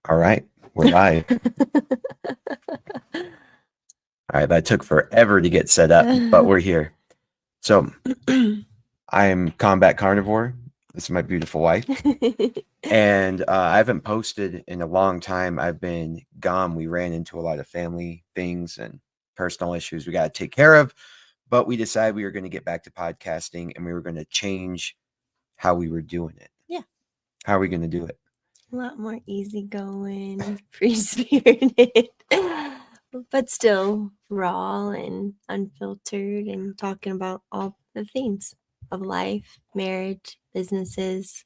All right, we're live. All right, that took forever to get set up, but we're here. So I'm Combat Carnivore. This is my beautiful wife. And I haven't posted in a long time. I've been gone. We ran into a lot of family things and personal issues we got to take care of. But we decided we were going to get back to podcasting and we were going to change how we were doing it. Yeah. How are we going to do it? A lot more easygoing, free spirited, but still raw and unfiltered, and talking about all the things of life, marriage, businesses,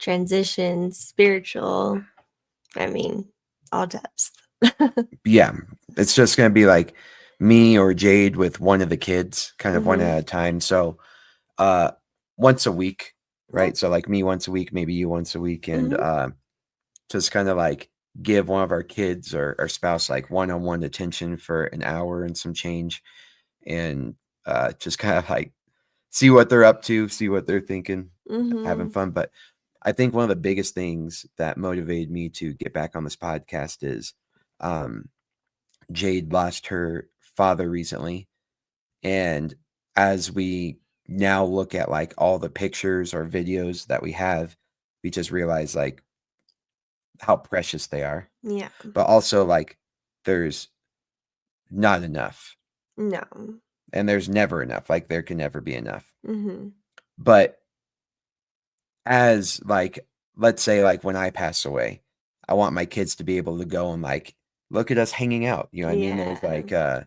transitions, spiritual. I mean, all depths. Yeah, it's just going to be like me or Jade with one of the kids, kind of one at a time. So once a week, right? Yeah. So like me once a week, maybe you once a week, and Mhm. just kind of like give one of our kids or our spouse like one-on-one attention for an hour and some change, and just kind of like see what they're up to, see what they're thinking, having Mhm. fun. But I think one of the biggest things that motivated me to get back on this podcast is um, Jade lost her father recently. And as we now look at like all the pictures or videos that we have, we just realize like how precious they are. Yeah. But also like there's not enough. No. And there's never enough. Like there can never be enough. Mhm. But as like let's say like when I pass away, I want my kids to be able to go and like look at us hanging out. You know what I mean? There's Yeah. like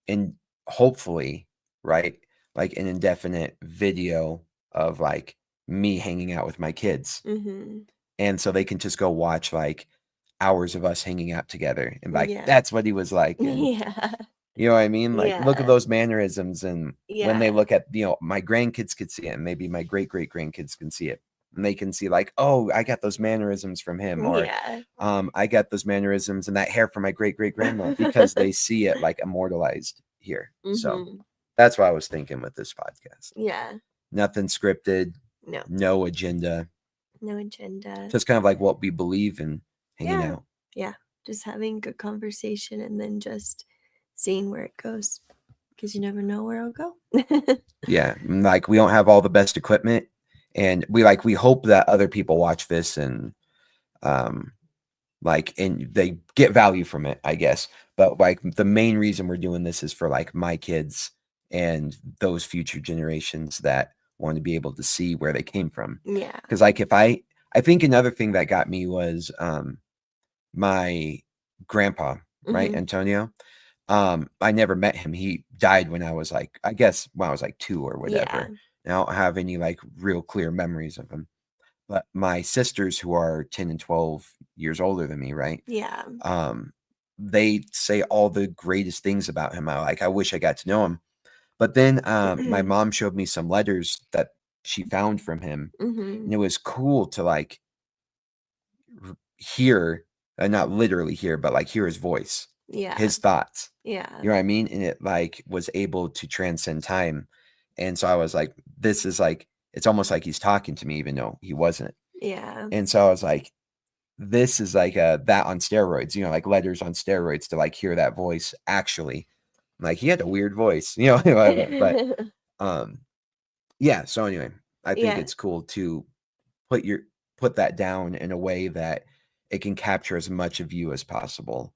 and hopefully, right? Like an indefinite video of like me hanging out with my kids. Mhm. And so they can just go watch like hours of us hanging out together and like Yeah. that's what he was like. And Yeah. you know what I mean? Like look at Yeah. those mannerisms, and when they Yeah. look at, my grandkids could see it, and maybe my great-great-grandkids can see it. And they can see like, oh, I got those mannerisms from him, or Yeah. I got those mannerisms and that hair from my great-great-grandma, because they see it like immortalized here. So Mhm. that's what I was thinking with this podcast. Yeah. Nothing scripted, No. no agenda, No agenda. just kind of like what we believe in, hanging Yeah. out. Yeah. Just having good conversation and then just seeing where it goes, because you never know where it'll go. Yeah, like we don't have all the best equipment, and we hope that other people watch this and um and they get value from it, I guess. But like the main reason we're doing this is for like my kids and those future generations that want to be able to see where they came from. Yeah. Because like if I think another thing that got me was my grandpa, right, Mhm. Antonio. I never met him. He died when I was like, I guess when I was like 2 or Yeah. whatever. And I don't have any like real clear memories of him. But my sisters, who are 10 and 12 years older than me, right? Yeah. Um, they say all the greatest things about him. I wish I got to know him. But then my mom showed me some letters that she found from him, and Mhm. it was cool to like hear, not literally hear, but like hear his voice, Yeah. his thoughts. Yeah. You know what I mean? And it like was able to transcend time. And so I was like, this is like, it's almost like he's talking to me, even though he wasn't. Yeah. And so I was like, this is like that on steroids, like letters on steroids, to like hear that voice actually. Like he had a weird voice, but um yeah, so anyway, I think Yeah. it's cool to put your put that down in a way that it can capture as much of you as possible,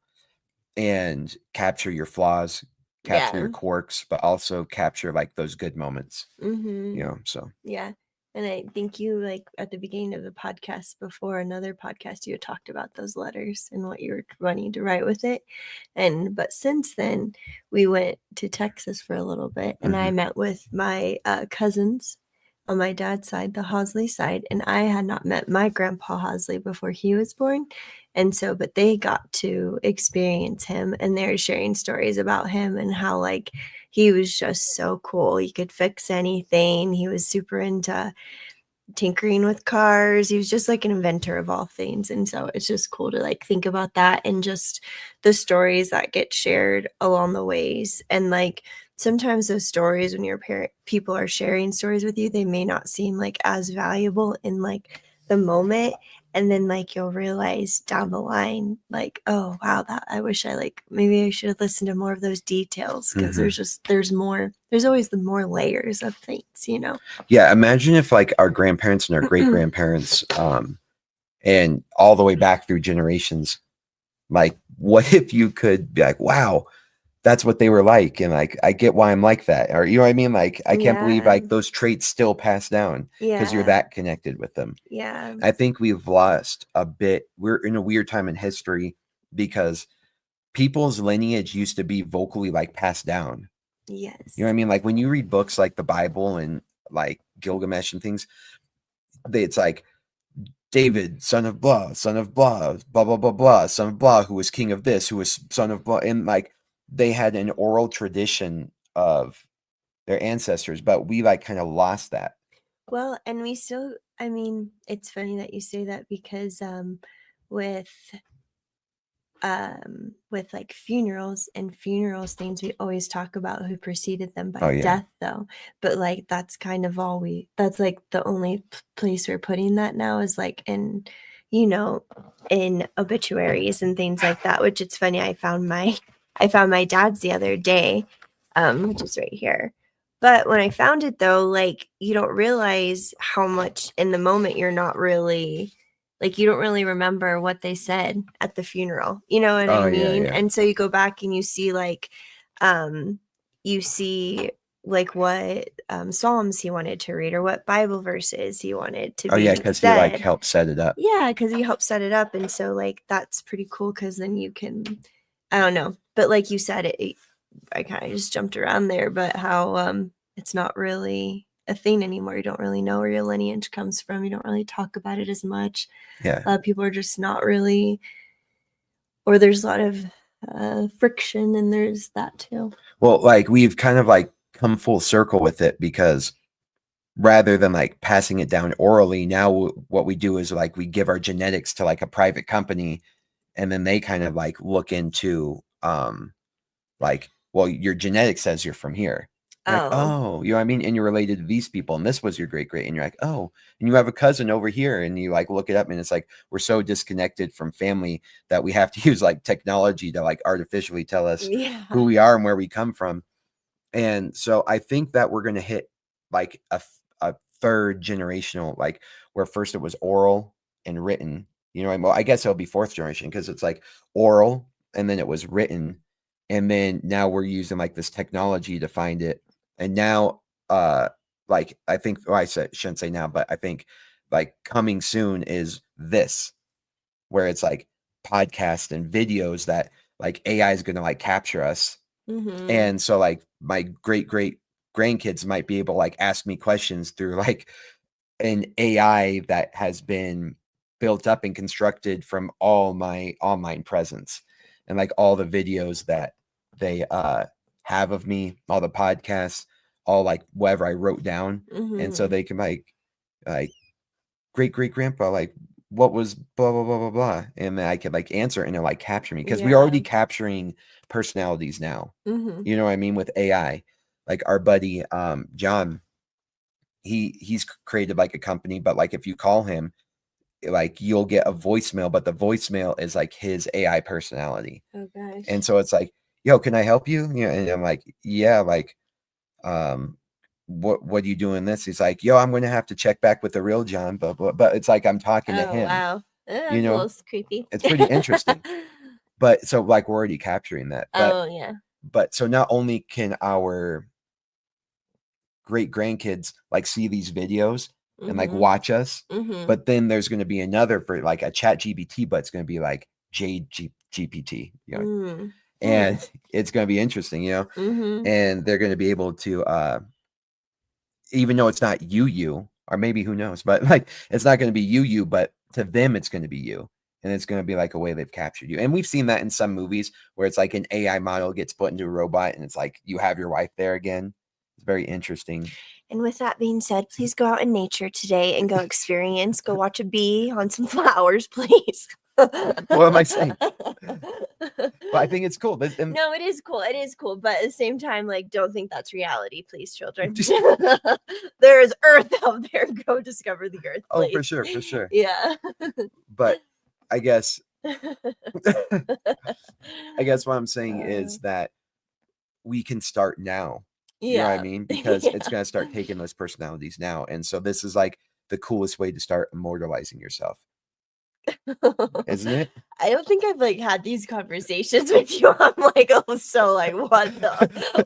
and capture your flaws, capture Yeah. your quirks, but also capture like those good moments, Mhm. so Yeah. And I think you, like, at the beginning of the podcast, before another podcast, you had talked about those letters and what you were wanting to write with it. But since then, we went to Texas for a little bit, and I mhm. met with my cousins on my dad's side, the Hosley side, and I had not met my grandpa Hosley before he was born. And so, but they got to experience him, and they're sharing stories about him and how, like, he was just so cool. He could fix anything. He was super into tinkering with cars. He was just like an inventor of all things. And so it's just cool to like think about that and just the stories that get shared along the ways. And like sometimes those stories, when your people are sharing stories with you, they may not seem like as valuable in like the moment And then like you'll realize down the line, like, oh wow, that I wish I like maybe I should have listened to more of those details, because there's more, there's always the more layers of things, you know. Yeah, imagine if like our grandparents and our great grandparents, and all the way back through generations, like what if you could be like, wow, that's what they were like, and like I get why I'm like that, or you know what I mean? Like I can't believe Yeah. like those traits still pass down because you're Yeah. that connected with them. Yeah. I think we've lost a bit. We're in a weird time in history because people's lineage used to be vocally like passed down. Yes. You know what I mean? Like when you read books like the Bible and like Gilgamesh and things, it's like David, son of blah, blah, blah, blah, blah, son of blah, who was king of this, who was son of blah. And like they had an oral tradition of their ancestors, but we like kind of lost that. Well, and we still, I mean, it's funny that you say that, because with with like funerals and funerals things, we always talk about who preceded them by death, though. But like that's kind of all that's like the only place we're putting that now, is like in, you know, in obituaries and things like that. Which, it's funny, I found my dad's the other day, which is right here. But when I found it, though, like you don't realize how much in the moment you're not really, like you don't really remember what they said at the funeral. You know what I mean? Yeah. And so you go back and you see like you see like what psalms he wanted to read, or what Bible verses he wanted to be Because he like helped set it up. Yeah, because he helped set it up. And so like that's pretty cool, because then you can, I don't know, but like you said, I kind of just jumped around there, but how it's not really a thing anymore. You don't really know where your lineage comes from. You don't really talk about it as much. Yeah. A lot of people are just not really, or there's a lot of friction, and there's that too. Well, like we've kind of like come full circle with it, because rather than like passing it down orally, now what we do is like we give our genetics to like a private company, and then they kind of like look into like, well, your genetics says you're from here. Like, oh, you know what I mean? And you're related to these people, and this was your great great, and you're like, oh, and you have a cousin over here, and you like look it up, and it's like we're so disconnected from family that we have to use like technology to like artificially tell us who we are and where we come from. And so I think that we're going to hit like a third generational, like where first it was oral and written, you know, well, I guess it'll be fourth generation, because it's like oral and then it was written. And then now we're using like this technology to find it. And now, like, I think, well, shouldn't say now, but I think like coming soon is this, where it's like podcasts and videos that like AI is going to like capture us. And so like my great-grandkids might be able to like ask me questions through like an AI that has been built up and constructed from all my online presence, and like all the videos that they have of me, all the podcasts, all like whatever I wrote down. And so they can like great-great-grandpa, like what was blah blah blah blah blah, and then I could like answer it, and it'll like capture me, because we're already capturing personalities now. You know what I mean, with AI. Like our buddy John, he's created like a company, but like if you call him, like you'll get a voicemail, but the voicemail is like his AI personality. Oh gosh. And so it's like, yo, can I help you? You know, and I'm like, yeah, like what are you doing this? He's like, yo, I'm gonna have to check back with the real John, but it's like I'm talking to him. Wow. That's You a know, little creepy. it's pretty interesting. But so like we're already capturing that. But Yeah. but so not only can our great grandkids like see these videos and like watch us, but then there's going to be another for like a chat GPT, but it's going to be like GPT, you know, and it's going to be interesting, you know, and they're going to be able to, even though it's not you, or maybe who knows, but like, it's not going to be you, but to them, it's going to be you. And it's going to be like a way they've captured you. And we've seen that in some movies where it's like an AI model gets put into a robot, and it's like, you have your wife there again. It's very interesting. And with that being said, please go out in nature today and go experience, go watch a bee on some flowers, please. What am I saying? But I think it's cool. No, it is cool. It is cool. But at the same time, like, don't think that's reality, please, children. There is Earth out there. Go discover the Earth, please. Oh, for sure, for sure. Yeah. But I guess what I'm saying is that we can start now. You know what I mean? Because it's going to start taking those personalities now. And so this is like the coolest way to start immortalizing yourself. Isn't it? I don't think I've like had these conversations with you. I'm like, oh, so like, what the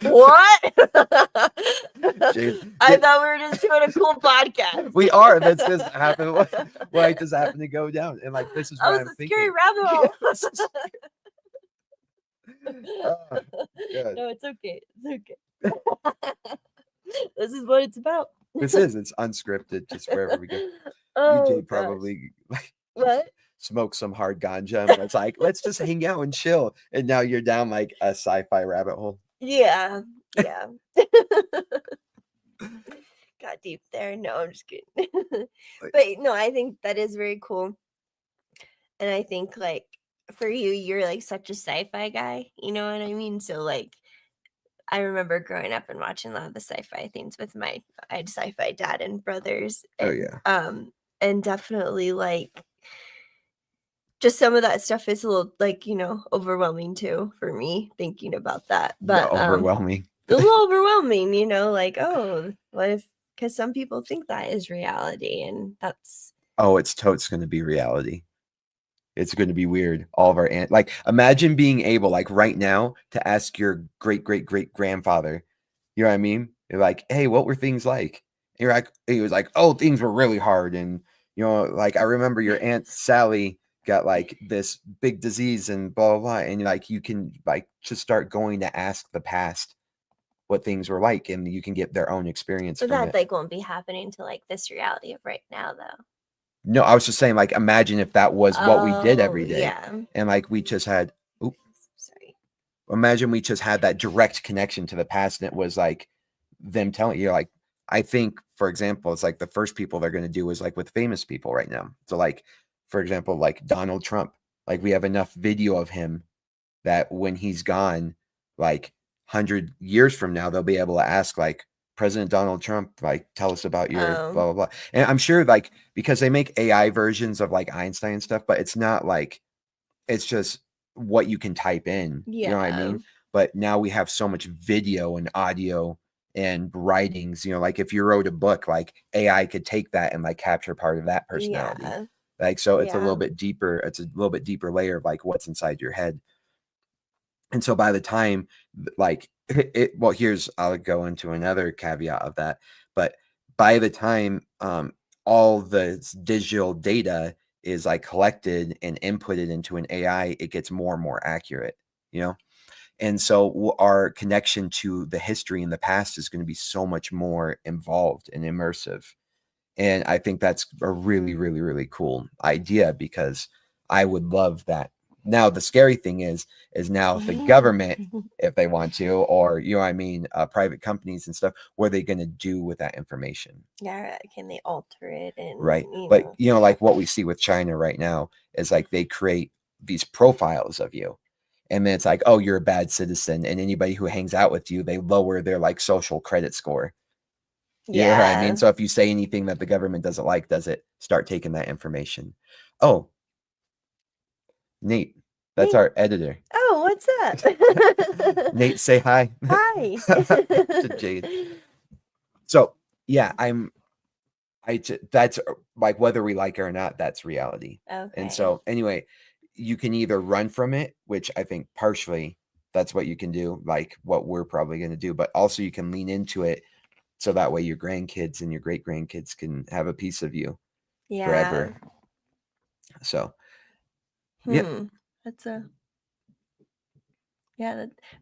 what? I thought we were just doing a cool podcast. We are. That's just happened. Well, I just happened to go down, and like this is what I'm thinking. Scary rabbit hole. Good. No, it's okay. It's okay. This is what it's about. It's unscripted, just wherever we go. Oh, EJ probably like what? Smoke some hard ganja. And it's like, let's just hang out and chill. And now you're down like a sci-fi rabbit hole. Yeah. Yeah. Got deep there. No, I'm just kidding. But no, I think that is very cool. And I think like for you, you're like such a sci-fi guy. You know what I mean? So like I remember growing up and watching a lot of the sci-fi things with I had sci-fi dad and brothers. And, and definitely like just some of that stuff is a little like, overwhelming too for me thinking about that. But overwhelming. A little overwhelming, like, oh, what if, because some people think that is reality and that's. Oh, it's totes going to be reality. It's going to be weird. All of our like imagine being able like right now to ask your great-great-great-grandfather, you know what I mean? You're like, hey, what were things like? And you're like, he was like, oh, things were really hard. And, like I remember your Aunt Sally got like this big disease and blah, blah, blah. And like, you can like just start going to ask the past what things were like and you can get their own experience. But that like won't be happening to like this reality of right now though. No, I was just saying, like, imagine if that was what we did every day. Yeah. And like we just had imagine we just had that direct connection to the past and it was like them telling you, like, I think, for example, it's like the first people they're going to do is like with famous people right now. So like, for example, like Donald Trump, like we have enough video of him that when he's gone, like 100 years from now, they'll be able to ask like, President Donald Trump, like, tell us about your blah, blah, blah. And I'm sure like, because they make AI versions of like Einstein and stuff, but it's not like, it's just what you can type in, you know what I mean? But now we have so much video and audio and writings, like if you wrote a book, like AI could take that and like capture part of that personality. Yeah. Like, so it's a little bit deeper. It's a little bit deeper layer of like what's inside your head. And so by the time like I'll go into another caveat of that, but by the time all the digital data is like collected and inputted into an AI, it gets more and more accurate, And so our connection to the history in the past is going to be so much more involved and immersive. And I think that's a really, really, really cool idea because I would love that. Now, the scary thing is now the government, if they want to, or, private companies and stuff, what are they going to do with that information? Yeah. Can they alter it? And right. But, like what we see with China right now is like they create these profiles of you. And then it's like, oh, you're a bad citizen. And anybody who hangs out with you, they lower their like social credit score. You know what I mean? So if you say anything that the government doesn't like, does it start taking that information? Oh, Nate, that's our editor. Oh, what's that? Nate, say hi. Hi. To Jade. So yeah, that's like whether we like it or not, that's reality. Okay. And so anyway, you can either run from it, which I think partially that's what you can do, like what we're probably going to do, but also you can lean into it. So that way your grandkids and your great-grandkids can have a piece of you forever. So, that's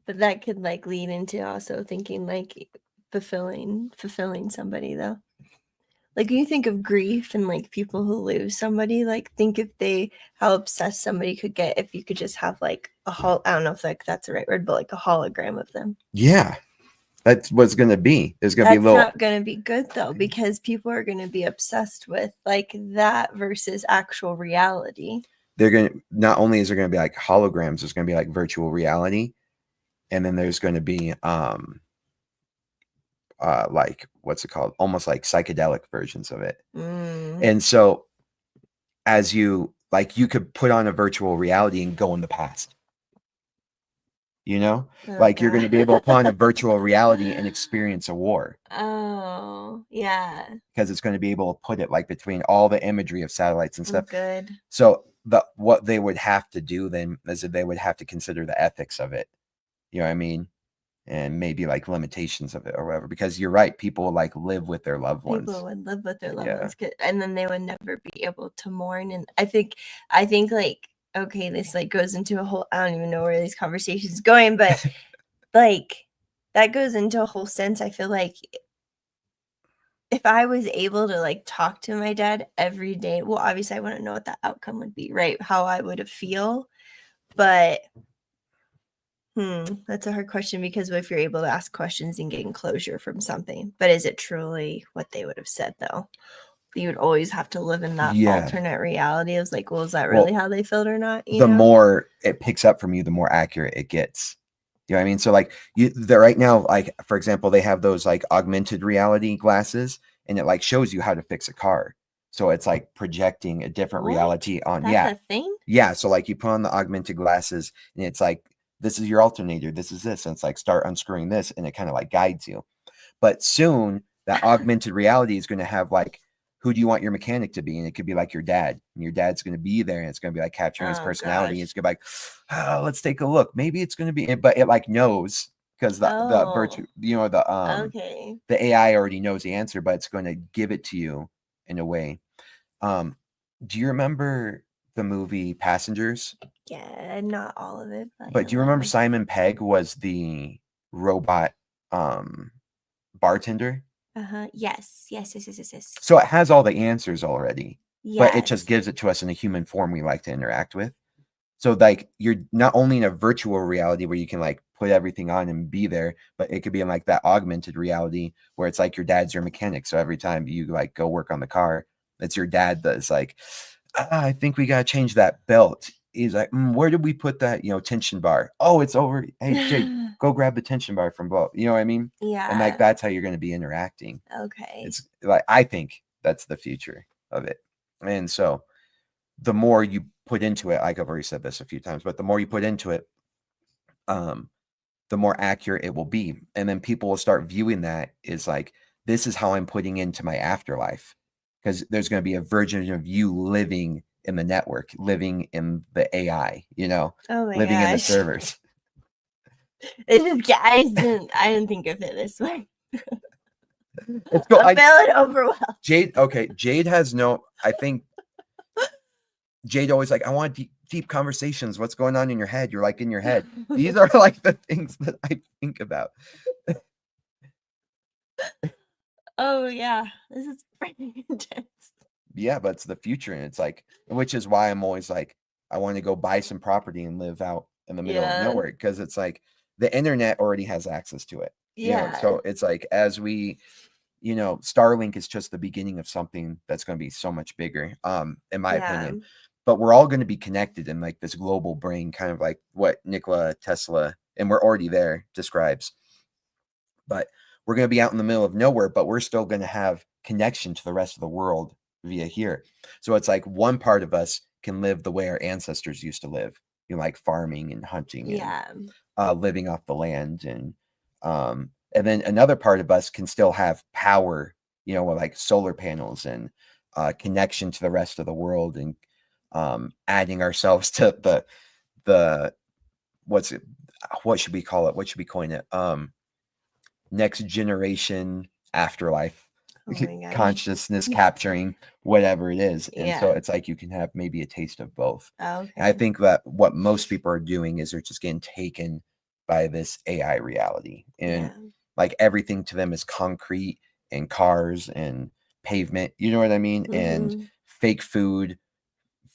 but that could like lead into also thinking like fulfilling somebody though. Like when you think of grief and like people who lose somebody, like think how obsessed somebody could get if you could just have like I don't know if like that's the right word, but like a hologram of them. Yeah. That's what's going to be. There's going to be a little. That's not going to be good though, because people are going to be obsessed with like that versus actual reality. they're going to, not only is there going to be like holograms, there's going to be like virtual reality, and then there's going to be like, what's it called, almost like psychedelic versions of it. And so as you like, you could put on a virtual reality and go in the past, you know, like you're going to be able to put on a virtual reality and experience a war. Oh, yeah. Because it's going to be able to put it like between all the imagery of satellites and stuff. Good. So what they would have to do then is that they would have to consider the ethics of it. You know what I mean? And maybe like limitations of it or whatever. Because you're right, people like live with their loved ones. People would live with their loved ones, and then they would never be able to mourn. And I think like, okay, this like goes into a whole, I don't even know where these conversations going, but like that goes into a whole sense. I feel like if I was able to like talk to my dad every day, well, obviously I wouldn't know what the outcome would be, right? How I would feel, but that's a hard question, because if you're able to ask questions and getting closure from something, but is it truly what they would have said though? You would always have to live in that alternate reality of like, well, is that really how they felt or not? The more it picks up from you, the more accurate it gets. You know what I mean? So like they're right now, like for example, they have those like augmented reality glasses, and it like shows you how to fix a car. So it's like projecting a different reality on. That's a thing? Yeah. So like you put on the augmented glasses, and it's like, this is your alternator, this is this, and it's like, start unscrewing this, and it kind of like guides you. But soon that augmented reality is going to have like, who do you want your mechanic to be? And it could be like your dad, and your dad's going to be there, and it's going to be like capturing his personality. It's going to be like, oh, let's take a look. Maybe it's going to be, but it like knows, because the virtue, you know, the AI already knows the answer, but it's going to give it to you in a way. Do you remember the movie Passengers? Yeah, not all of it. But do you remember Simon Pegg was the robot bartender? Yes. So it has all the answers already, but it just gives it to us in a human form we like to interact with. So like, you're not only in a virtual reality where you can like put everything on and be there, but it could be in like that augmented reality where it's like your dad's your mechanic. So every time you like go work on the car, it's your dad that's like, I think we got to change that belt. He's like, where did we put that, tension bar? Oh, it's over. Hey, Jake, go grab the tension bar from below. You know what I mean? Yeah. And like, that's how you're going to be interacting. Okay. It's like, I think that's the future of it. And so the more you put into it, like I've already said this a few times, but the more you put into it, the more accurate it will be. And then people will start viewing that as like, this is how I'm putting into my afterlife. Because there's going to be a version of you living in the network, living in the AI, living in the servers. I didn't think of it this way. Let's go. I'm feeling overwhelmed. Jade has no, I think Jade always like, I want deep conversations. What's going on in your head? You're like in your head. These are like the things that I think about. Oh yeah, this is pretty intense. Yeah, but it's the future, and it's like, which is why I'm always like, I want to go buy some property and live out in the middle of nowhere, because it's like the internet already has access to it. So it's like, as we, Starlink is just the beginning of something that's going to be so much bigger, in my opinion. But we're all going to be connected in like this global brain, kind of like what Nikola Tesla, and we're already there, describes. But we're going to be out in the middle of nowhere, but we're still going to have connection to the rest of the world via here. So it's like one part of us can live the way our ancestors used to live, like farming and hunting and living off the land. And then another part of us can still have power, with like solar panels and connection to the rest of the world, and adding ourselves to the what should we call it? What should we coin it? Next generation afterlife. Consciousness capturing whatever it is. And so it's like, you can have maybe a taste of both. And I think that what most people are doing is they're just getting taken by this AI reality, and like everything to them is concrete and cars and pavement, you know what I mean? And fake food,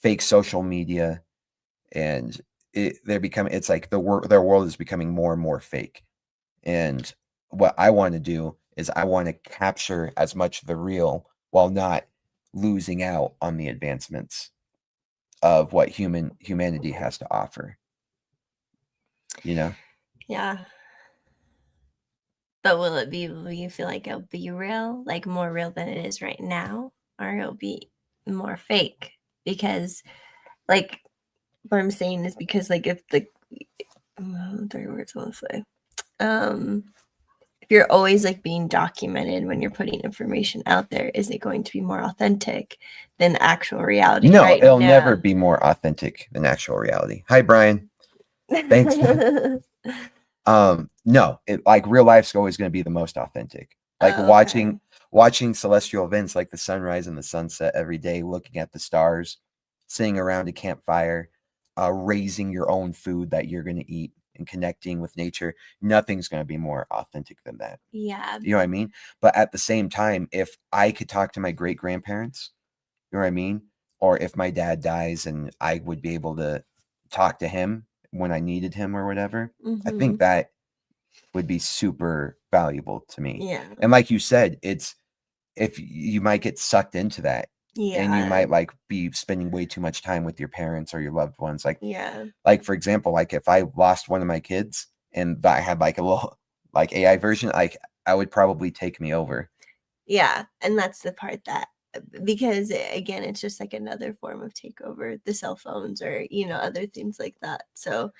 fake social media, and it's like their world is becoming more and more fake. And what I want to do is I want to capture as much of the real while not losing out on the advancements of what humanity has to offer. Yeah. But will you feel like it'll be real, like more real than it is right now, or it'll be more fake? Because like what I'm saying is because like if the 3 words I want to say, if you're always like being documented when you're putting information out there, is it going to be more authentic than actual reality? No, right it'll now? never be more authentic than actual reality. Hi, Brian. Thanks. No, like real life's always going to be the most authentic. Like watching celestial events like the sunrise and the sunset every day, looking at the stars, sitting around a campfire, raising your own food that you're going to eat, and connecting with nature. Nothing's going to be more authentic than that. Yeah. You know what I mean? But at the same time, if I could talk to my great-grandparents, you know what I mean? Or if my dad dies and I would be able to talk to him when I needed him or whatever, I think that would be super valuable to me. Yeah. And like you said, it's if you might get sucked into that, and you might like be spending way too much time with your parents or your loved ones. Like for example, like if I lost one of my kids and I had like a little like AI version, like I would probably take me over. Yeah, and that's the part that, because again, it's just like another form of takeover, the cell phones or other things like that. So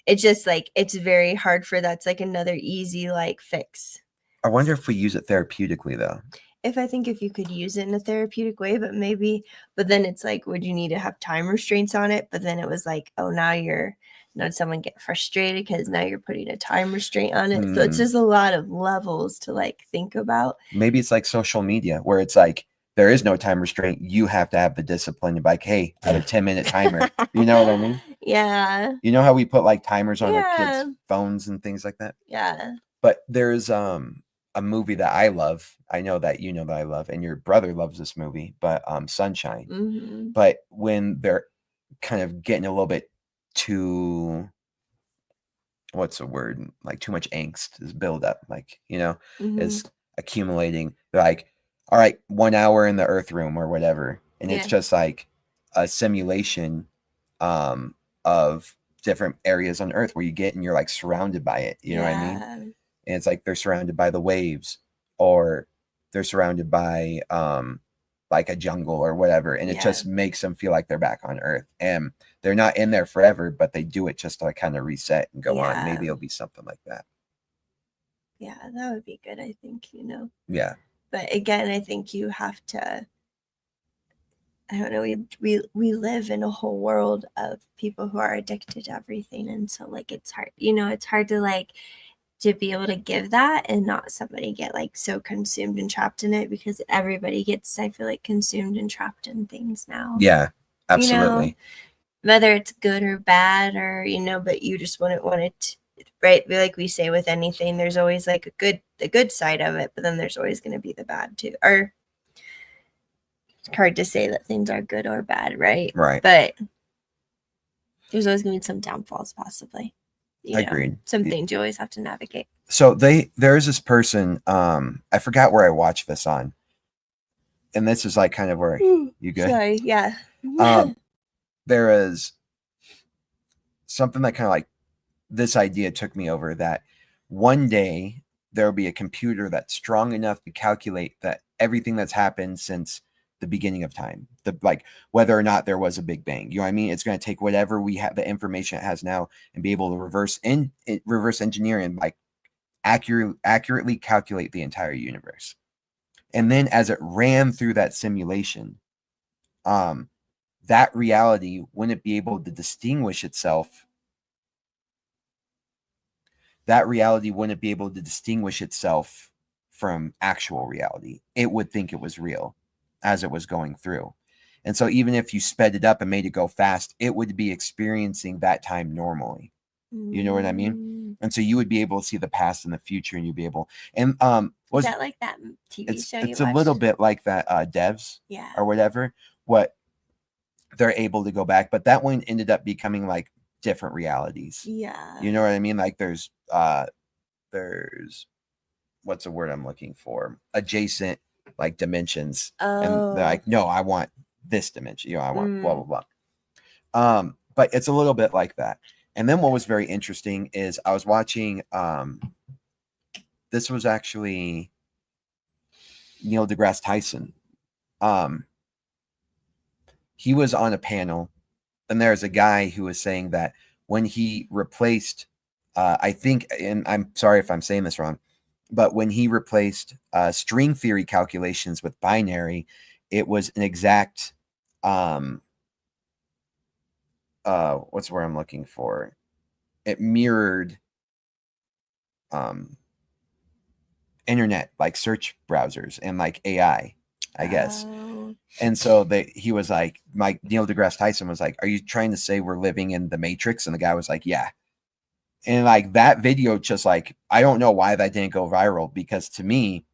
it's just like it's very hard for that's like another easy like fix. I wonder if we use it therapeutically though. If you could use it in a therapeutic way, but then it's like, would you need to have time restraints on it? But then it was like, oh, now someone get frustrated because now you're putting a time restraint on it. So it's just a lot of levels to like think about. Maybe it's like social media where it's like there is no time restraint. You have to have the discipline to be like, hey, I have a 10-minute timer. You know what I mean? Yeah. You know how we put like timers on our kids' phones and things like that? Yeah. But there's a movie that I love. I know that you know that I love, and your brother loves this movie, but Sunshine. But when they're kind of getting a little bit too, what's the word? Like too much angst is build up, like, is accumulating. They're like, all right, 1 hour in the Earth room or whatever. And it's just like a simulation of different areas on Earth where you get and you're like surrounded by it. You know what I mean? And it's like they're surrounded by the waves, or they're surrounded by like a jungle or whatever. And it just makes them feel like they're back on Earth. And they're not in there forever, but they do it just to like kind of reset and go on. Maybe it'll be something like that. Yeah, that would be good, I think, Yeah. But again, I think you have to, I don't know, we live in a whole world of people who are addicted to everything. And so like it's hard, it's hard to like to be able to give that and not somebody get like so consumed and trapped in it, because everybody gets, I feel like, consumed and trapped in things now. Yeah, absolutely. Whether it's good or bad, or but you just wouldn't want it, right? Like we say with anything, there's always like the good side of it, but then there's always going to be the bad too. Or it's hard to say that things are good or bad, right? Right. But there's always going to be some downfalls, possibly. Agreed. Some things you always have to navigate. So there's this person, I forgot where I watched this on, and this is like kind of where you go. Sorry, yeah. There is something that kind of like this idea took me over, that one day there will be a computer that's strong enough to calculate that everything that's happened since the beginning of time, like whether or not there was a big bang. You know what I mean? It's going to take whatever we have, the information it has now, and be able to reverse engineer and like accurately calculate the entire universe. And then as it ran through that simulation, that reality wouldn't be able to distinguish itself. That reality wouldn't be able to distinguish itself from actual reality. It would think it was real as it was going through. And so even if you sped it up and made it go fast, it would be experiencing that time normally. You know what I mean? And so you would be able to see the past and the future, and you'd be able, and is that like that TV show it's a little bit like that Devs, or whatever, what they're able to go back, but that one ended up becoming like different realities. Yeah. You know what I mean? Like there's what's the word I'm looking for? Adjacent like dimensions. And they're like, no, I want this dimension. I want blah, blah, blah. But it's a little bit like that. And then what was very interesting is I was watching, this was actually Neil deGrasse Tyson. He was on a panel, and there's a guy who was saying that when he replaced, I think, and I'm sorry if I'm saying this wrong, but when he replaced string theory calculations with binary, it was an exact, what's where I'm looking for? It mirrored internet, like search browsers and like AI, I guess. Oh. And so he was like, Neil deGrasse Tyson was like, "Are you trying to say we're living in the Matrix?" And the guy was like, "Yeah." And like that video, just like, I don't know why that didn't go viral, because to me,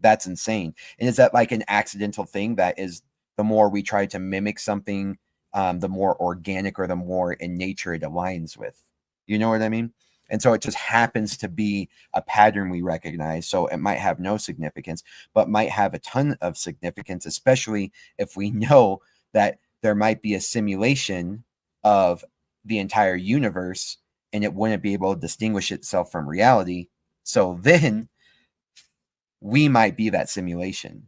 that's insane. And is that like an accidental thing that is, the more we try to mimic something, the more organic or the more in nature it aligns with? You know what I mean? And so it just happens to be a pattern we recognize. So it might have no significance, but might have a ton of significance, especially if we know that there might be a simulation of the entire universe and it wouldn't be able to distinguish itself from reality. So then we might be that simulation.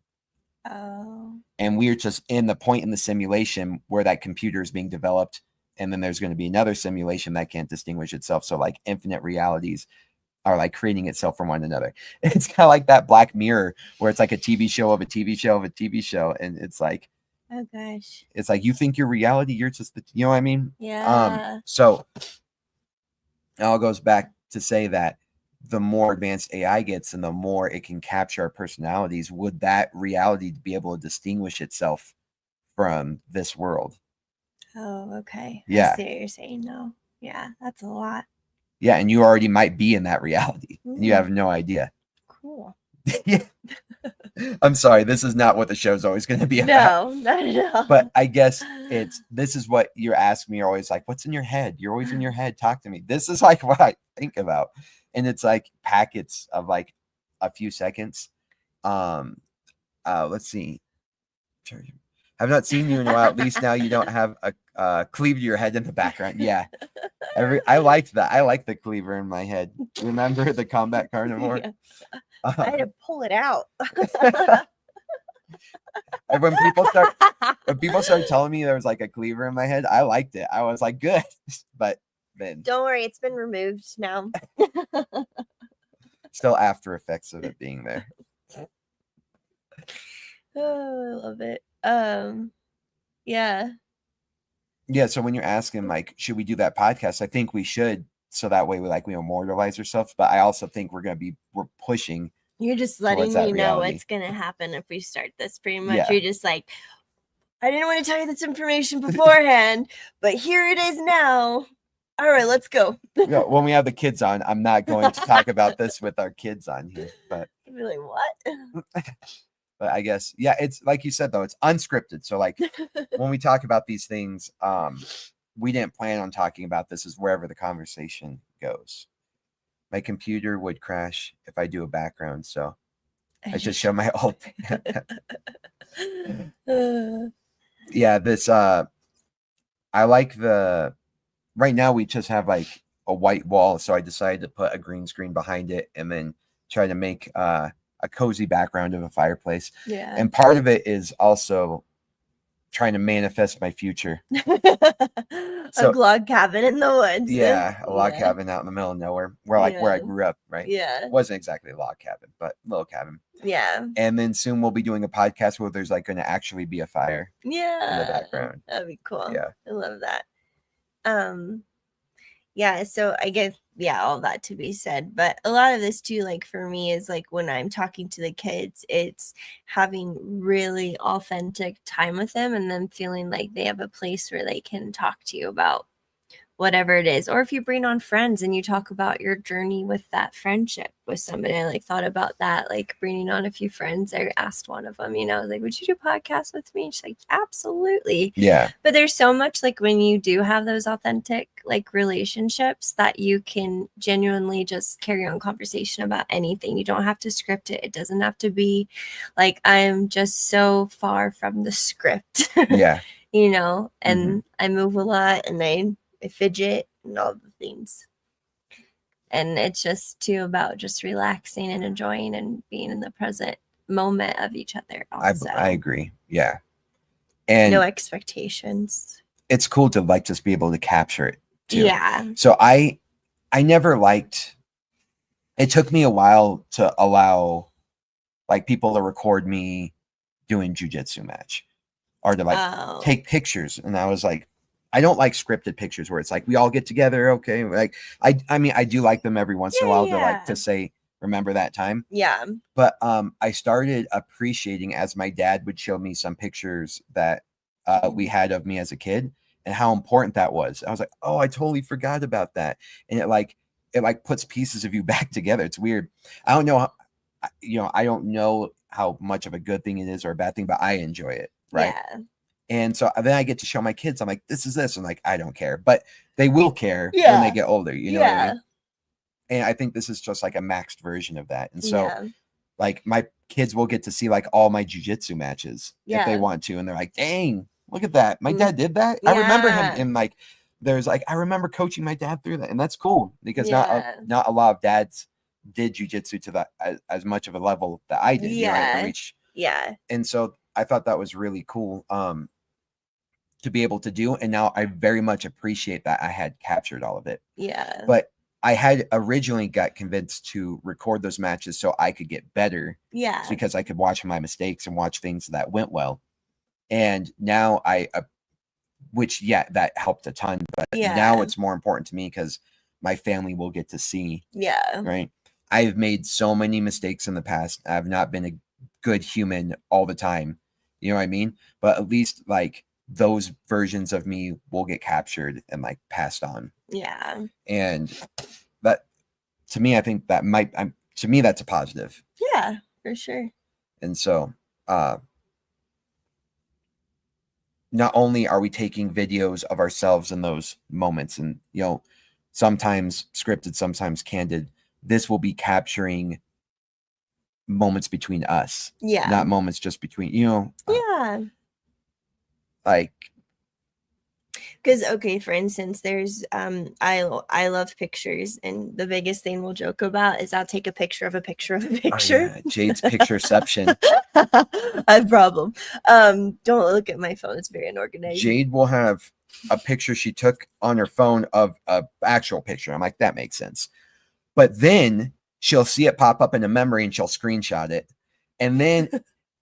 Oh. And we're just in the point in the simulation where that computer is being developed. And then there's going to be another simulation that can't distinguish itself. So like infinite realities are like creating itself from one another. It's kind of like that Black Mirror where it's like a TV show of a TV show of a TV show. And it's like, Oh gosh. it's like, you think you're reality, you're just the, you know what I mean? Yeah. So it all goes back to say that the more advanced AI gets and the more it can capture our personalities, would that reality be able to distinguish itself from this world? Oh, okay. Yeah. I see what you're saying now. Yeah, that's a lot. Yeah, and you already might be in that reality. And you have no idea. Cool. Yeah. I'm sorry, this is not what the show's always going to be about. No, not at all. But I guess this is what you're asking me. You're always like, what's in your head? You're always in your head. Talk to me. This is like what I think about. And it's like packets of like a few seconds. Let's see. I've not seen you in a while. At least now you don't have a cleave to your head in the background. Yeah. I liked that. I like the cleaver in my head. Remember the combat carnivore? Yeah. I had to pull it out. And when people start telling me there was like a cleaver in my head, I liked it. I was like, good. But then Don't worry, it's been removed now. still after effects of it being there. Oh, I love it. Yeah. Yeah. So when you're asking like, should we do that podcast? I think we should. So that way we immortalize ourselves. But I also think we're pushing. You're just letting towards that me know reality. what's gonna happen if we start this. Pretty much, Yeah. you're just like, I didn't want to tell you this information beforehand, but here it is now. All right, let's go. Yeah, when we have the kids on, I'm not going to talk about this with our kids on here. But I'd be like, what? but I guess, yeah, it's like you said though, it's unscripted. So like when we talk about these things, we didn't plan on talking about this, is wherever the conversation goes. My computer would crash if I do a background, so I just show my old. Yeah, this I like the. Right now we just have like a white wall, so I decided to put a green screen behind it and then try to make a cozy background of a fireplace. Yeah. And part of it is also trying to manifest my future. A log cabin in the woods. Yeah, a log cabin out in the middle of nowhere, where I grew up, right? Yeah. It wasn't exactly a log cabin, but a little cabin. Yeah. And then soon we'll be doing a podcast where there's like going to actually be a fire. Yeah. In the background. That'd be cool. Yeah. I love that. Yeah, so I guess, all that to be said, but a lot of this too, like for me, is like when I'm talking to the kids, it's having really authentic time with them and them feeling like they have a place where they can talk to you about whatever it is. Or if you bring on friends and you talk about your journey with that friendship with somebody. I like thought about that, like bringing on a few friends. I asked one of them, I was like, would you do podcasts with me? And she's like, absolutely. Yeah. But there's so much like when you do have those authentic like relationships that you can genuinely just carry on conversation about anything. You don't have to script it. It doesn't have to be like, I'm just so far from the script. Yeah. you know, and Mhm. I move a lot and I fidget and all the things. And it's just too about just relaxing and enjoying and being in the present moment of each other also. I agree. Yeah. No And expectations. it's cool to like just be able to capture it too. Yeah. So I never liked, it took me a while to allow like people to record me doing jujitsu match or to like Oh. take pictures. And I was like, I don't like scripted pictures where it's like we all get together. Okay. Like I mean, I do like them every once in a while to like to say, remember that time. Yeah. But I started appreciating as my dad would show me some pictures that we had of me as a kid and how important that was. I was like, oh, I totally forgot about that. And it like puts pieces of you back together. It's weird. I don't know how, you know, I don't know how much of a good thing it is or a bad thing, but I enjoy it. Right. Yeah. And so then I get to show my kids, I'm like, this is this. And like, I don't care, but they will care when Yeah. they get older. You know what I Yeah. mean? And I think this is just like a maxed version of that. And so Yeah. like my kids will get to see like all my jujitsu matches if they Yeah. want to. And they're like, dang, look at that. My Mm. dad did that. I remember him Yeah. in like, there's like, I remember coaching my dad through that. And that's cool because Yeah. not a lot of dads did jujitsu to that as much of a level that I did, you know, I Yeah. reached. Yeah. And so I thought that was really cool to be able to do. And now I very much appreciate that I had captured all of it. Yeah. But I had originally got convinced to record those matches so I could get better. Yeah. It's because I could watch my mistakes and watch things that went well. And now which, yeah, that helped a ton. But now it's more important to me because my family will get to see. Yeah. Right. I've made so many mistakes in the past. I've not been a good human all the time. You know what I mean? But at least like those versions of me will get captured and like passed on. Yeah. And that, to me, I think that to me, that's a positive. Yeah, for sure. And so, not only are we taking videos of ourselves in those moments and, you know, sometimes scripted, sometimes candid, this will be capturing moments between us. Yeah. Not moments just between, you know. Yeah. Like, because okay, for instance, there's I love pictures, and the biggest thing we'll joke about is I'll take a picture of a picture of a picture. Oh, yeah. Jade's pictureception. I have a problem. Don't look at my phone, it's very unorganized. Jade will have a picture she took on her phone of a actual picture. I'm like, that makes sense. But then she'll see it pop up in a memory and she'll screenshot it. And then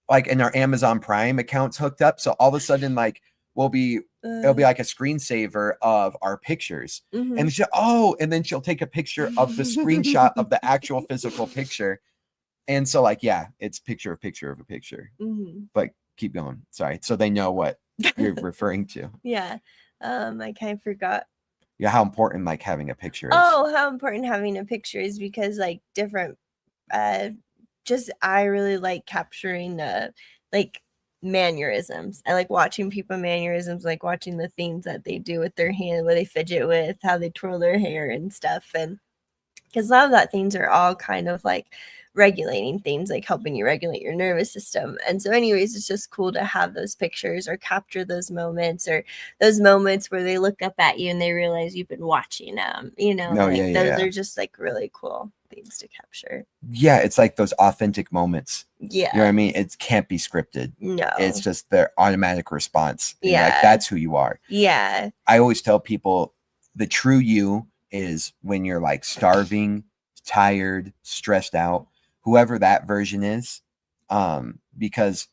like in our Amazon Prime accounts hooked up. So all of a sudden, like it'll be like a screensaver of our pictures. Mhm. And and then she'll take a picture of the screenshot of the actual physical picture. And so like, yeah, it's picture of a picture. Mhm. But keep going. Sorry. So they know what you're referring to. Yeah. I kind of forgot. Yeah, how important like having a picture is. Oh, how important having a picture is because like different just I really like capturing like mannerisms. I like watching people mannerisms, like watching the things that they do with their hand, what they fidget with, how they twirl their hair and stuff. And because a lot of that things are all kind of like regulating things, like helping you regulate your nervous system. And so anyways, it's just cool to have those pictures or capture those moments, or those moments where they look up at you and they realize you've been watching them, you know. No, like yeah, those are just like really cool things to capture. Yeah, it's like those authentic moments. Yeah. You know what I mean? It can't be scripted. No. It's just their automatic response. And Yeah. like that's who you are. Yeah. I always tell people the true you is when you're like starving, tired, stressed out, whoever that version is, because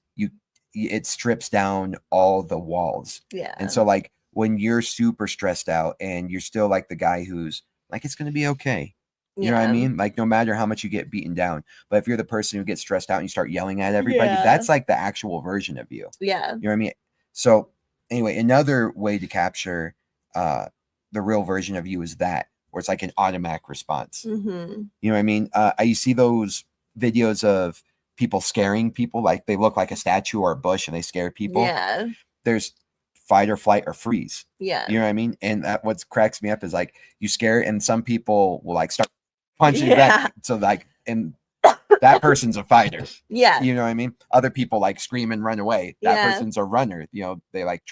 it strips down all the walls. Yeah. And so like when you're super stressed out and you're still like the guy who's like, it's going to be okay. You know what I mean? Like no matter how much you get beaten down, but if you're the person who gets stressed out and you start yelling at everybody, that's like the actual version of you. Yeah. You know what I mean? So anyway, another way to capture the real version of you is that, where it's like an automatic response. Mm-hmm. You know what I mean? You see those videos of people scaring people, like they look like a statue or a bush and they scare people. Yeah. There's fight or flight or freeze. Yeah. You know what I mean? And what cracks me up is like you scare, and some people will like start punching you back. So like, and that person's a fighter. Yeah. You know what I mean? Other people like scream and run away. That Yeah. person's a runner. You know, they like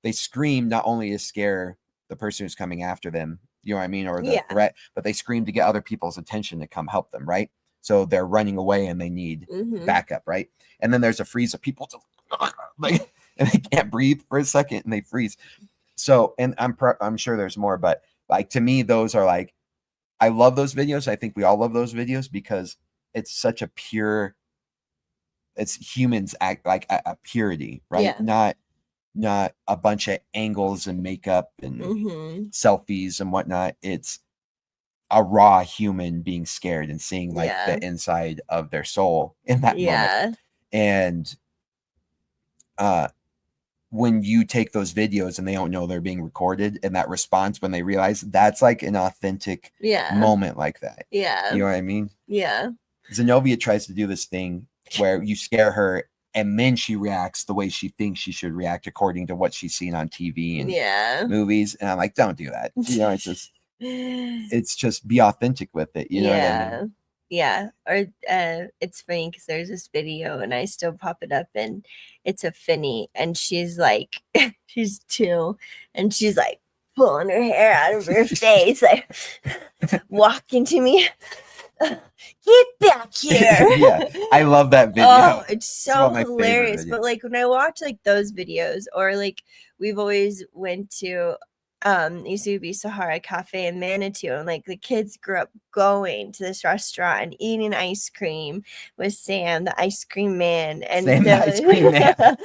they scream not only to scare the person who's coming after them, you know what I mean, or the Yeah. threat, but they scream to get other people's attention to come help them, right? So they're running away and they need backup, right? And then there's a freeze of people like, and they can't breathe for a second and they freeze. So, and I'm sure there's more, but like to me, those are like, I love those videos. I think we all love those videos because it's such a pure, it's humans act like a purity, right? Yeah. Not a bunch of angles and makeup and selfies and whatnot. It's a raw human being scared and seeing like the inside of their soul in that moment. And when you take those videos and they don't know they're being recorded, and that response when they realize, that's like an authentic moment like that. Yeah. You know what I mean? Yeah. Zenobia tries to do this thing where you scare her and then she reacts the way she thinks she should react according to what she's seen on TV and movies. And I'm like, don't do that. You know, it's just be authentic with it. You know what I mean? Yeah. Or it's funny because there's this video and I still pop it up and it's a Finny and she's like, she's 2 and she's like pulling her hair out of her face, like walking to me. Get back here. Yeah, I love that video. Oh, it's so hilarious. But like when I watch like those videos, or like we've always went to used to be Sahara Cafe in Manitou, and like the kids grew up going to this restaurant and eating ice cream with Sam, the ice cream man, and Sam, the ice cream man.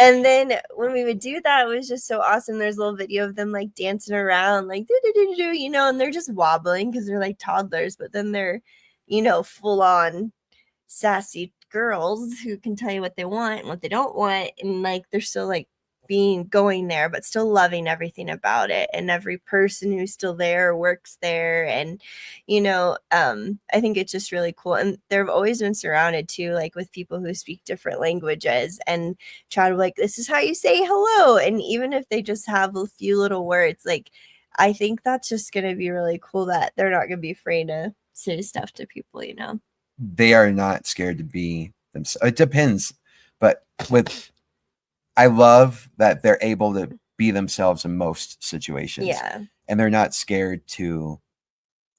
And then when we would do that, it was just so awesome. There's a little video of them like dancing around, like you know, and they're just wobbling because they're like toddlers, but then they're, you know, full on sassy girls who can tell you what they want and what they don't want, and like they're still like going there but still loving everything about it and every person who's still there works there. And you know, I think it's just really cool, and they've always been surrounded too like with people who speak different languages and try to like, this is how you say hello, and even if they just have a few little words, like I think that's just going to be really cool that they're not going to be afraid to say stuff to people, you know. They are not scared to be themselves. It depends, but I love that they're able to be themselves in most situations. Yeah. And they're not scared to,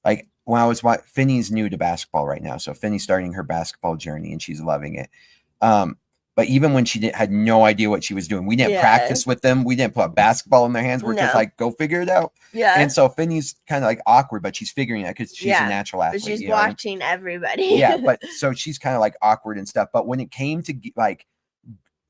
like, when I was Finney's new to basketball right now. So Finney's starting her basketball journey and she's loving it. But even when she had no idea what she was doing, we didn't practice with them. We didn't put a basketball in their hands. We're just like, go figure it out. Yeah. And so Finney's kind of like awkward, but she's figuring it because she's a natural athlete. But she's watching everybody. Yeah. But so she's kind of like awkward and stuff. But when it came to like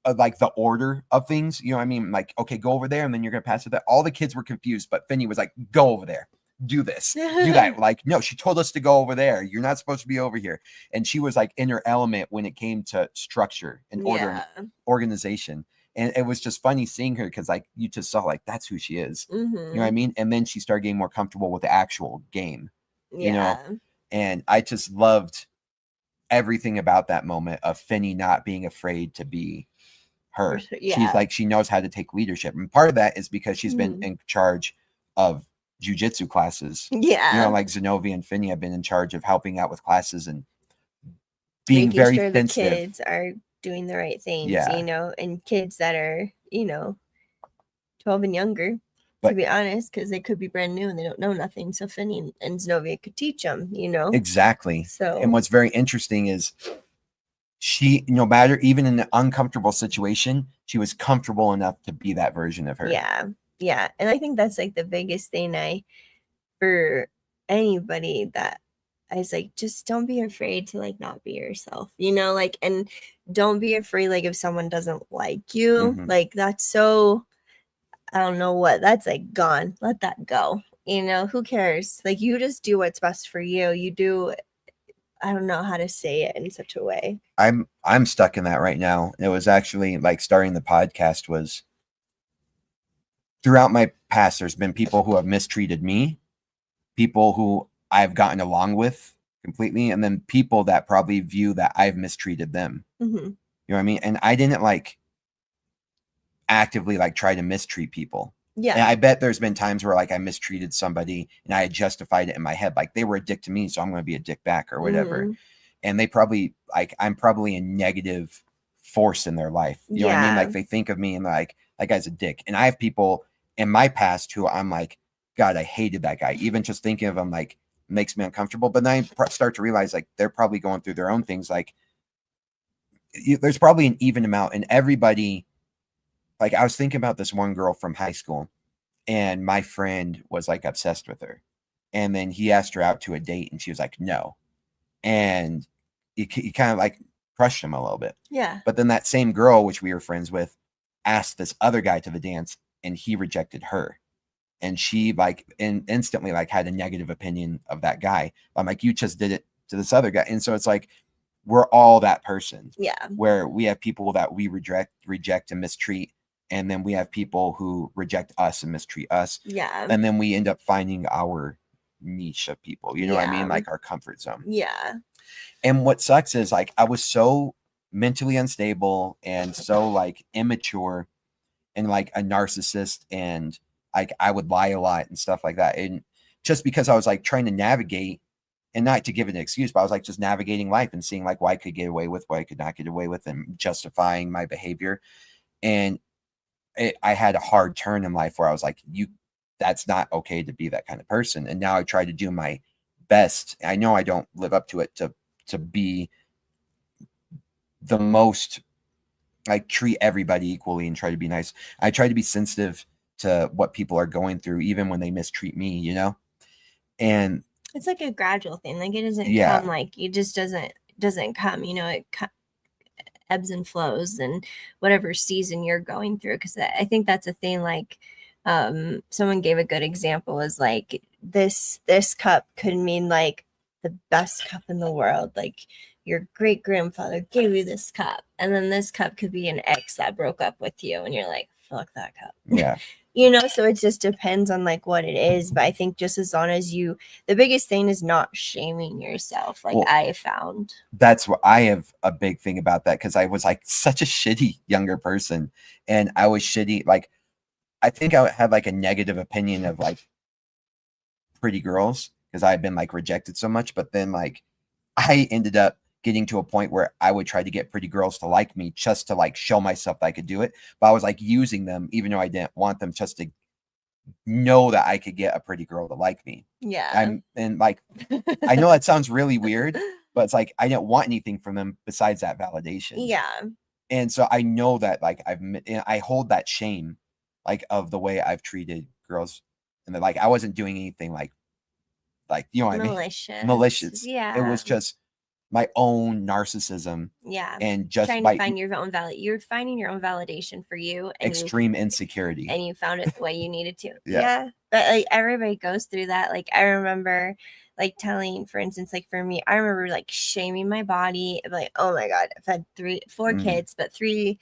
the order of things, you know what I mean? Like, okay, go over there and then you're going to pass it there. All the kids were confused, but Finney was like, go over there. Do this, do that. Like, no, she told us to go over there. You're not supposed to be over here. And she was like in her element when it came to structure and order and organization. And it was just funny seeing her because like you just saw like that's who she is. You know what I mean? And then she started getting more comfortable with the actual game, you know? And I just loved everything about that moment of Finney not being afraid to be her. She's like, she knows how to take leadership. And part of that is because she's been in charge of jiu-jitsu classes. You know, like Zenobia and Finney have been in charge of helping out with classes and being making very sure sensitive. The kids are doing the right things, you know, and kids that are, you know, 12 and younger, to be honest, because they could be brand new and they don't know nothing. So Finney and Zenobia could teach them, you know. Exactly. So, and what's very interesting is she, no matter, even in an uncomfortable situation, she was comfortable enough to be that version of her. Yeah. And I think that's like the biggest thing for anybody that I was like, just don't be afraid to like not be yourself, you know, like, and don't be afraid, like if someone doesn't like you, like that's so, I don't know what, that's like gone. Let that go. You know, who cares? Like you just do what's best for you. You do, I don't know how to say it in such a way. I'm stuck in that right now. It was actually like starting the podcast was throughout my past, there's been people who have mistreated me, people who I've gotten along with completely, and then people that probably view that I've mistreated them. You know what I mean? And I didn't like actively like try to mistreat people. Yeah. And I bet there's been times where like I mistreated somebody and I had justified it in my head, like they were a dick to me, so I'm going to be a dick back or whatever. and they probably like I'm probably a negative force in their life. You know what I mean? Like they think of me and like that guy's a dick. And I have people in my past who I'm like, God, I hated that guy. Even just thinking of him like makes me uncomfortable. But then I start to realize like they're probably going through their own things. Like there's probably an even amount, and everybody. Like I was thinking about this one girl from high school, and my friend was like obsessed with her, and then he asked her out to a date, and she was like, no, and he kind of like crushed him a little bit. Yeah. But then that same girl, which we were friends with, asked this other guy to the dance, and he rejected her. And she like instantly like had a negative opinion of that guy. I'm like, you just did it to this other guy. And so it's like we're all that person. Yeah. Where we have people that we reject and mistreat. And then we have people who reject us and mistreat us. Yeah. And then we end up finding our niche of people. You know what I mean? Like our comfort zone. Yeah. And what sucks is like I was so mentally unstable and so like immature and like a narcissist, and like I would lie a lot and stuff like that. And just because I was like trying to navigate, and not to give it an excuse, but I was like just navigating life and seeing like what I could get away with, what I could not get away with, and justifying my behavior. And I had a hard turn in life where I was like, that's not okay to be that kind of person. And now I try to do my best. I know I don't live up to it to be the most, like treat everybody equally and try to be nice. I try to be sensitive to what people are going through, even when they mistreat me, you know? And it's like a gradual thing. Like it doesn't come like it just doesn't come, you know, it ebbs and flows and whatever season you're going through. Cause I think that's a thing. Like, someone gave a good example is like this cup could mean like the best cup in the world. Like your great grandfather gave you this cup, and then this cup could be an ex that broke up with you, and you're like, fuck that cup. Yeah. You know, so it just depends on like what it is. But I think just as long as the biggest thing is not shaming yourself. Like I found that's what I have a big thing about that, because I was like such a shitty younger person, and I was shitty. Like I think I had like a negative opinion of like pretty girls because I had been like rejected so much. But then like I ended up getting to a point where I would try to get pretty girls to like me just to like show myself that I could do it. But I was like using them, even though I didn't want them, just to know that I could get a pretty girl to like me. Yeah. And like, I know that sounds really weird, but it's like, I didn't want anything from them besides that validation. Yeah. And so I know that like I hold that shame, like of the way I've treated girls, and that like, I wasn't doing anything like, you know what I mean? Malicious. Yeah. It was just my own narcissism. Yeah. And just trying to find your own you're finding your own validation for you, and extreme insecurity. And you found it the way you needed to. Yeah. But like everybody goes through that. Like I remember like telling, for instance, like for me, I remember like shaming my body. Like, oh my God, I've had 4 kids, but three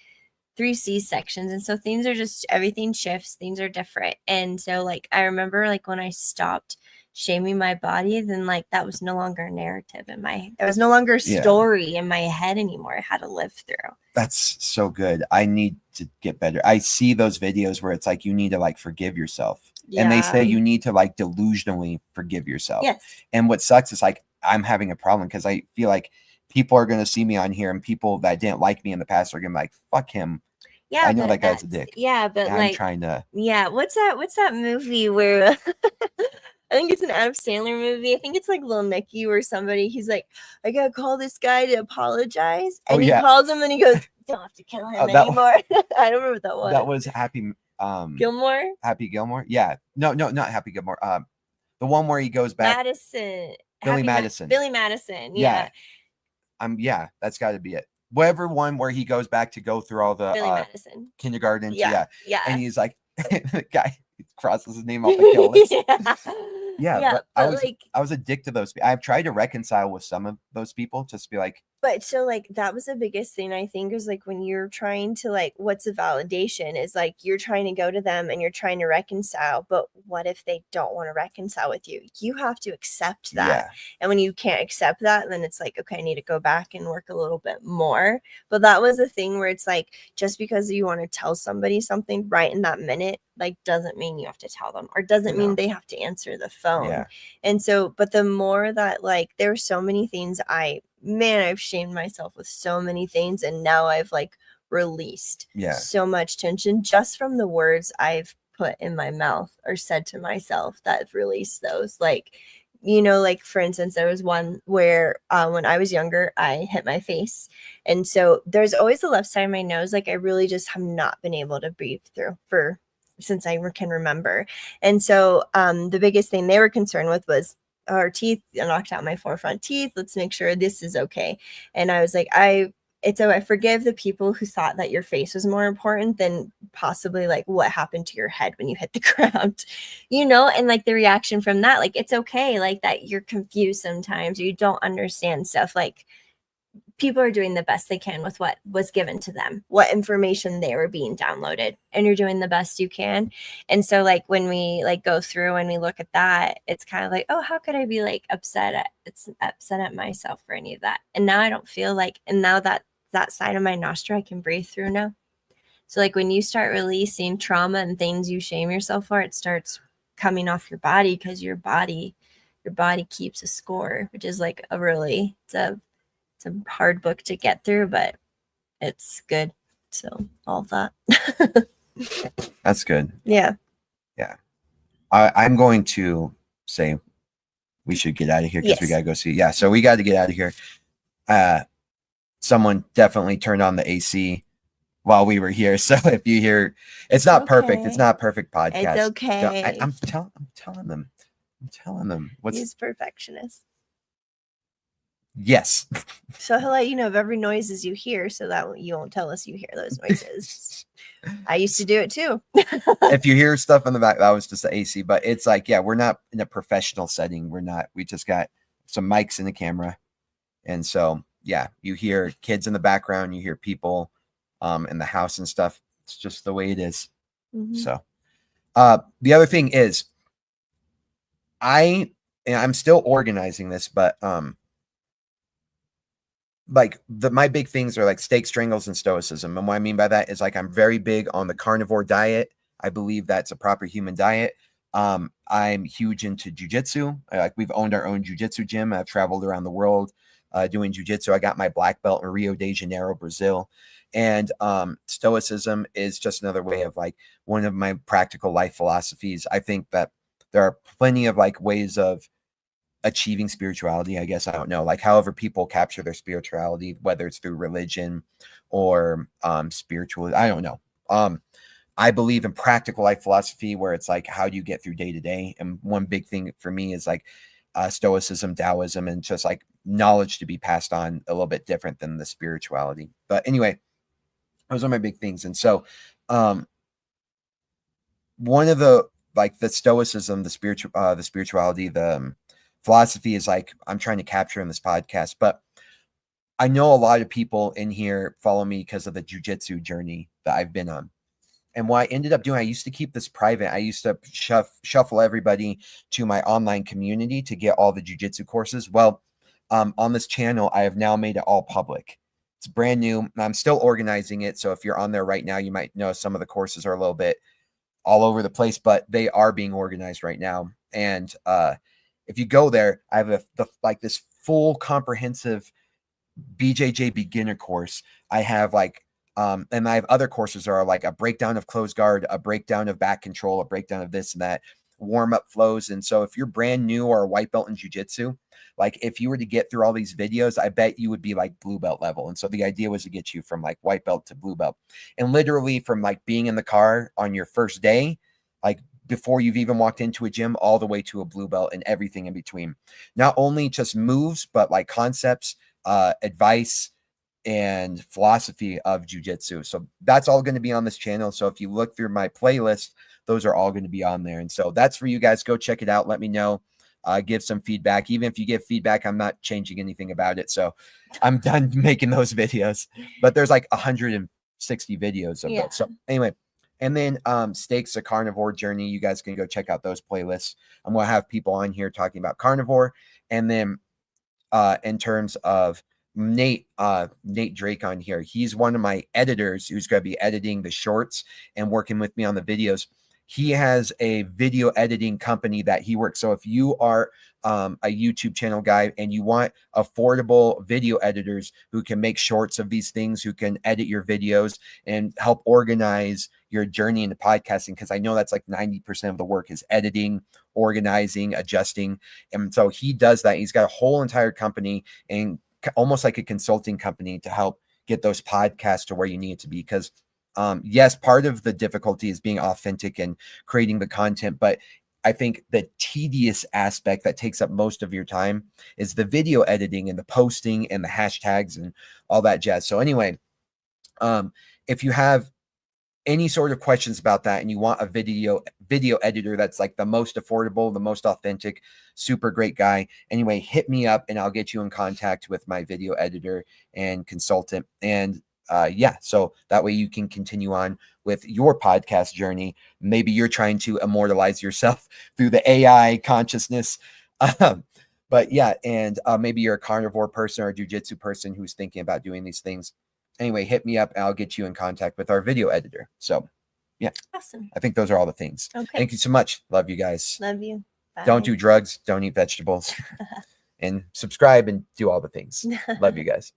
C-sections. And so things are just, everything shifts, things are different. And so like, I remember like when I stopped shaming my body, then like that was no longer a narrative there was no longer a story in my head anymore. I had to live through. That's so good. I need to get better. I see those videos where it's like, you need to like forgive yourself. Yeah. And they say you need to like delusionally forgive yourself. Yes. And what sucks is like, I'm having a problem because I feel like people are going to see me on here, and people that didn't like me in the past are going to be like, fuck him. Yeah, I know that guy's a dick. Yeah, but like, I'm trying to. Yeah, what's that movie where I think it's an Adam Sandler movie. I think it's like Lil Nicky or somebody. He's like, I gotta call this guy to apologize, and he calls him and he goes, "Don't have to kill him anymore." I don't remember what that was. That was Happy Gilmore. Happy Gilmore. Yeah, no, not Happy Gilmore. The one where he goes back. Billy Madison. Billy Madison. Yeah. Yeah, that's got to be it. Whatever one where he goes back to go through all the kindergarten. Yeah. And he's like, the guy crosses his name off the kill list. But I was addicted to those. I've tried to reconcile with some of those people, just to be like. But so like that was the biggest thing, I think, is like when you're trying to like, what's a validation, is like you're trying to go to them and you're trying to reconcile, but what if they don't want to reconcile with you? You have to accept that. Yeah. And when you can't accept that, then it's like, okay, I need to go back and work a little bit more. But that was the thing where it's like, just because you want to tell somebody something right in that minute, like doesn't mean you have to tell them, or doesn't mean they have to answer the phone. Yeah. And so, but the more that like, there were so many things I man, I've shamed myself with so many things, and now I've like released so much tension just from the words I've put in my mouth or said to myself that I've released those. Like, you know, like for instance, there was one where when I was younger, I hit my face. And so there's always the left side of my nose. Like I really just have not been able to breathe through for since I can remember. And so the biggest thing they were concerned with was our teeth. I knocked out my 4 front teeth. Let's make sure this is okay. And I was like, I forgive the people who thought that your face was more important than possibly like what happened to your head when you hit the ground, you know, and like the reaction from that, like, it's okay. Like that you're confused sometimes, or you don't understand stuff. Like people are doing the best they can with what was given to them, what information they were being downloaded, and you're doing the best you can. And so like when we like go through and we look at that, it's kind of like, oh, how could I be like upset at myself for any of that? And now I don't feel like, and now that side of my nostril I can breathe through now. So like when you start releasing trauma and things you shame yourself for, it starts coming off your body, because your body keeps a score, which is like it's a hard book to get through, but it's good. So all of that. That's good. Yeah. I'm going to say we should get out of here because we got to go see. Yeah. So we got to get out of here. Someone definitely turned on the AC while we were here. So if you hear, it's not perfect. It's not a perfect podcast. It's okay. I'm telling them. He's perfectionist. Yes. So he'll let you know of every noises you hear, so that you won't tell us you hear those noises. I used to do it too. If you hear stuff in the back, that was just the AC. But it's like, yeah, we're not in a professional setting. We just got some mics and a camera. And so, yeah, you hear kids in the background, you hear people in the house and stuff. It's just the way it is. Mm-hmm. So the other thing is, I'm still organizing this, but like my big things are like steak, strangles, and stoicism. And what I mean by that is like I'm very big on the carnivore diet. I believe that's a proper human diet. I'm huge into jujitsu. Like we've owned our own jujitsu gym. I've traveled around the world doing jujitsu. I got my black belt in Rio de Janeiro, Brazil. And stoicism is just another way of like one of my practical life philosophies. I think that there are plenty of like ways of achieving spirituality, I guess. I don't know, like however people capture their spirituality, whether it's through religion or spiritual, I don't know. I believe in practical life philosophy, where it's like, how do you get through day to day? And one big thing for me is like stoicism, Taoism, and just like knowledge to be passed on a little bit different than the spirituality. But anyway, those are my big things. And so one of the like the stoicism, the spirituality, the philosophy is like I'm trying to capture in this podcast. But I know a lot of people in here follow me because of the jujitsu journey that I've been on. And what I ended up doing, I used to keep this private. I used to shuffle everybody to my online community to get all the jujitsu courses. Well, on this channel, I have now made it all public. It's brand new. I'm still organizing it. So if you're on there right now, you might know some of the courses are a little bit all over the place, but they are being organized right now. And if you go there, I have like this full comprehensive BJJ beginner course. I have like, and I have other courses that are like a breakdown of closed guard, a breakdown of back control, a breakdown of this and that, warm up flows. And so if you're brand new or a white belt in jiu-jitsu, like if you were to get through all these videos, I bet you would be like blue belt level. And so the idea was to get you from like white belt to blue belt, and literally from like being in the car on your first day, like before you've even walked into a gym, all the way to a blue belt and everything in between. Not only just moves, but like concepts, advice, and philosophy of jiu-jitsu. So that's all going to be on this channel. So if you look through my playlist, those are all going to be on there. And so that's for you guys. Go check it out. Let me know. Give some feedback. Even if you give feedback, I'm not changing anything about it. So I'm done making those videos. But there's like 160 videos of those. So anyway, and then Steaks, a Carnivore Journey. You guys can go check out those playlists. I'm going to have people on here talking about carnivore. And then in terms of Nate Drake on here, he's one of my editors who's going to be editing the shorts and working with me on the videos. he has a video editing company that he works. So if you are a YouTube channel guy and you want affordable video editors who can make shorts of these things, who can edit your videos and help organize your journey into podcasting, because I know that's like 90% of the work is editing, organizing, adjusting. And so he does that. He's got a whole entire company and almost like a consulting company to help get those podcasts to where you need it to be. Because yes, part of the difficulty is being authentic and creating the content, but I think the tedious aspect that takes up most of your time is the video editing and the posting and the hashtags and all that jazz. So anyway, if you have any sort of questions about that and you want a video editor that's like the most affordable, the most authentic, super great guy, anyway, hit me up and I'll get you in contact with my video editor and consultant. And yeah, so that way you can continue on with your podcast journey. Maybe you're trying to immortalize yourself through the AI consciousness. But yeah, and maybe you're a carnivore person or a jujitsu person who's thinking about doing these things. Anyway, hit me up and I'll get you in contact with our video editor. So yeah, Awesome. I think those are all the things. Okay. Thank you so much. Love you guys. Love you. Bye. Don't do drugs. Don't eat vegetables. And subscribe and do all the things. Love you guys.